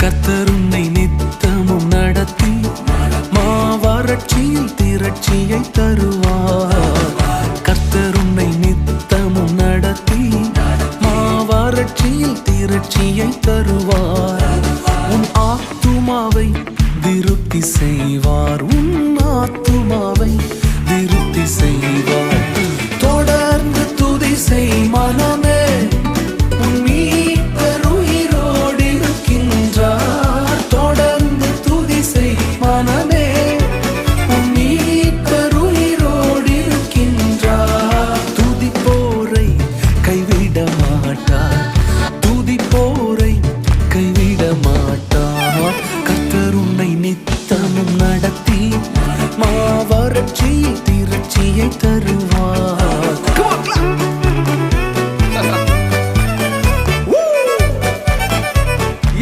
கர்த்தர் உன்னை நித்தமும் நடத்தி மாவறட்சியில் திரட்சியை தருவார். கர்த்தர் உன்னை நித்தமும் நடத்தி மாவறட்சியில் திரட்சியை தருவார். உன் ஆத்துமாவை திருப்தி செய்வார். உன் ஆத்துமாவை திருப்தி செய்வார்.